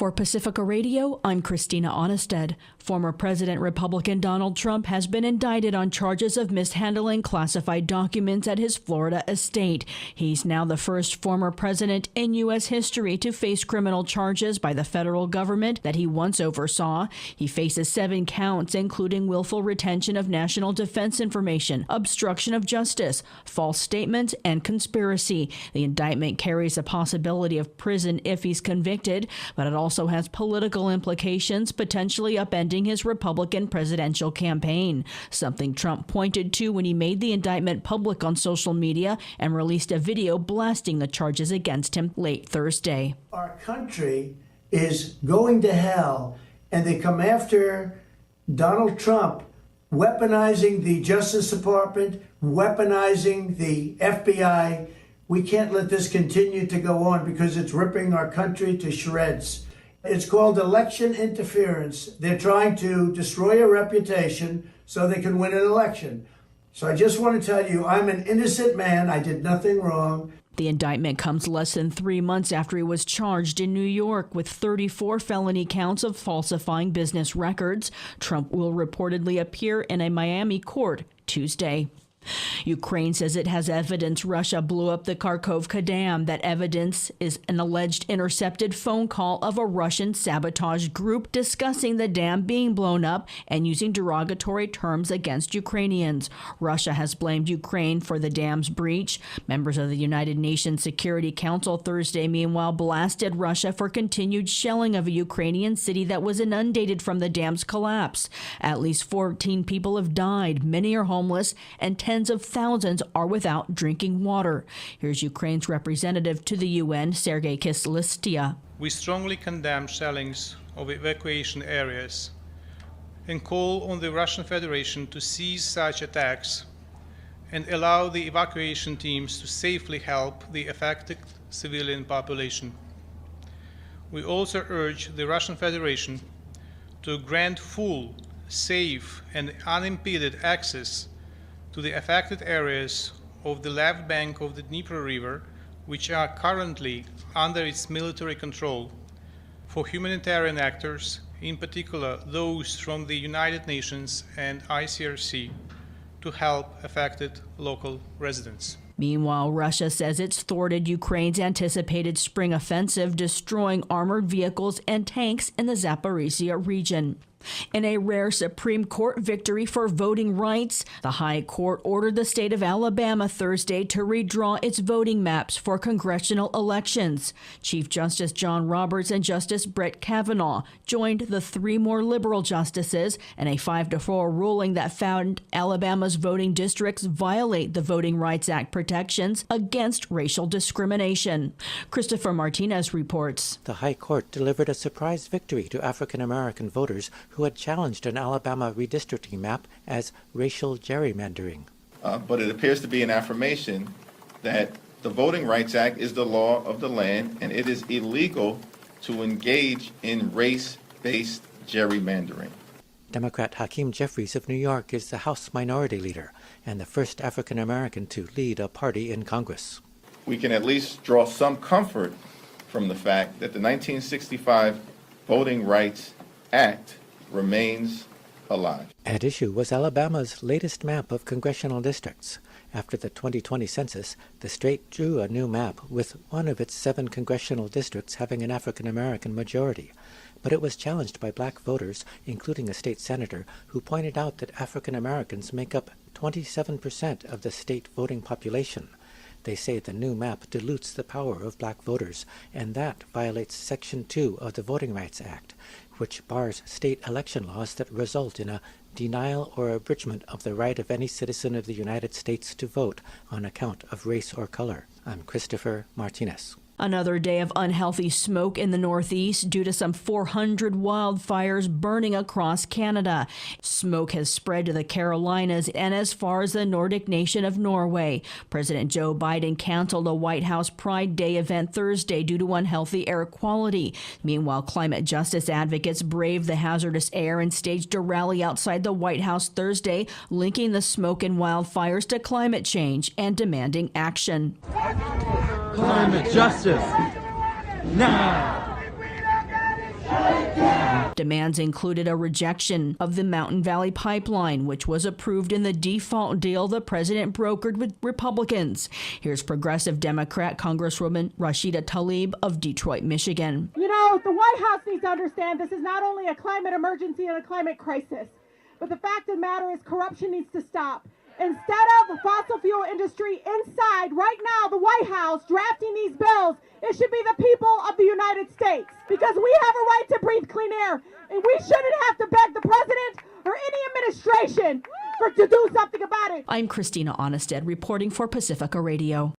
For Pacifica Radio, I'm Christina Onnested. Former President Republican Donald Trump has been indicted on charges of mishandling classified documents at his Florida estate. He's now the first former president in U.S. history to face criminal charges by the federal government that he once oversaw. He faces 7 counts, including willful retention of national defense information, obstruction of justice, false statements, and conspiracy. The indictment carries a possibility of prison if he's convicted, but it also has political implications, potentially upending his Republican presidential campaign, something Trump pointed to when he made the indictment public on social media and released a video blasting the charges against him late Thursday. Our country is going to hell, and they come after Donald Trump, weaponizing the Justice Department, weaponizing the FBI. We can't let this continue to go on because it's ripping our country to shreds. It's called election interference. They're trying to destroy a reputation so they can win an election. So I just want to tell you, I'm an innocent man. I did nothing wrong. The indictment comes less than 3 months after he was charged in New York with 34 felony counts of falsifying business records. Trump will reportedly appear in a Miami court Tuesday. Ukraine says it has evidence Russia blew up the Kharkovka dam. That evidence is an alleged intercepted phone call of a Russian sabotage group discussing the dam being blown up and using derogatory terms against Ukrainians. Russia has blamed Ukraine for the dam's breach. Members of the United Nations Security Council Thursday, meanwhile, blasted Russia for continued shelling of a Ukrainian city that was inundated from the dam's collapse. At least 14 people have died. Many are homeless, and tens of thousands are without drinking water. Here's Ukraine's representative to the UN, Sergei Kyslytsya. We strongly condemn shellings of evacuation areas and call on the Russian Federation to cease such attacks and allow the evacuation teams to safely help the affected civilian population. We also urge the Russian Federation to grant full, safe, and unimpeded access to the affected areas of the left bank of the Dnieper River, which are currently under its military control, for humanitarian actors, in particular those from the United Nations and ICRC, to help affected local residents. Meanwhile, Russia says it's thwarted Ukraine's anticipated spring offensive, destroying armored vehicles and tanks in the Zaporizhia region. In a rare Supreme Court victory for voting rights, the High Court ordered the state of Alabama Thursday to redraw its voting maps for congressional elections. Chief Justice John Roberts and Justice Brett Kavanaugh joined the 3 more liberal justices in a 5-4 ruling that found Alabama's voting districts violate the Voting Rights Act protections against racial discrimination. Christopher Martinez reports. The High Court delivered a surprise victory to African-American voters who had challenged an Alabama redistricting map as racial gerrymandering. But it appears to be an affirmation that the Voting Rights Act is the law of the land, and it is illegal to engage in race-based gerrymandering. Democrat Hakeem Jeffries of New York is the House Minority Leader and the first African-American to lead a party in Congress. We can at least draw some comfort from the fact that the 1965 Voting Rights Act remains alive. At issue was Alabama's latest map of congressional districts. After the 2020 census, the state drew a new map with one of its 7 congressional districts having an African-American majority. But it was challenged by black voters, including a state senator, who pointed out that African-Americans make up 27% of the state voting population. They say the new map dilutes the power of black voters, and that violates Section 2 of the Voting Rights Act, which bars state election laws that result in a denial or abridgment of the right of any citizen of the United States to vote on account of race or color. I'm Christopher Martinez. Another day of unhealthy smoke in the Northeast due to some 400 wildfires burning across Canada. Smoke has spread to the Carolinas and as far as the Nordic nation of Norway. President Joe Biden canceled a White House Pride Day event Thursday due to unhealthy air quality. Meanwhile, climate justice advocates braved the hazardous air and staged a rally outside the White House Thursday, linking the smoke and wildfires to climate change and demanding action. Climate justice, now! Demands included a rejection of the Mountain Valley Pipeline, which was approved in the default deal the president brokered with Republicans. Here's progressive Democrat Congresswoman Rashida Tlaib of Detroit, Michigan. You know, the White House needs to understand this is not only a climate emergency and a climate crisis, but the fact of the matter is corruption needs to stop. Instead of the fossil fuel industry inside, right now, the White House drafting these bills, it should be the people of the United States, because we have a right to breathe clean air, and we shouldn't have to beg the president or any administration to do something about it. I'm Christina Onnested reporting for Pacifica Radio.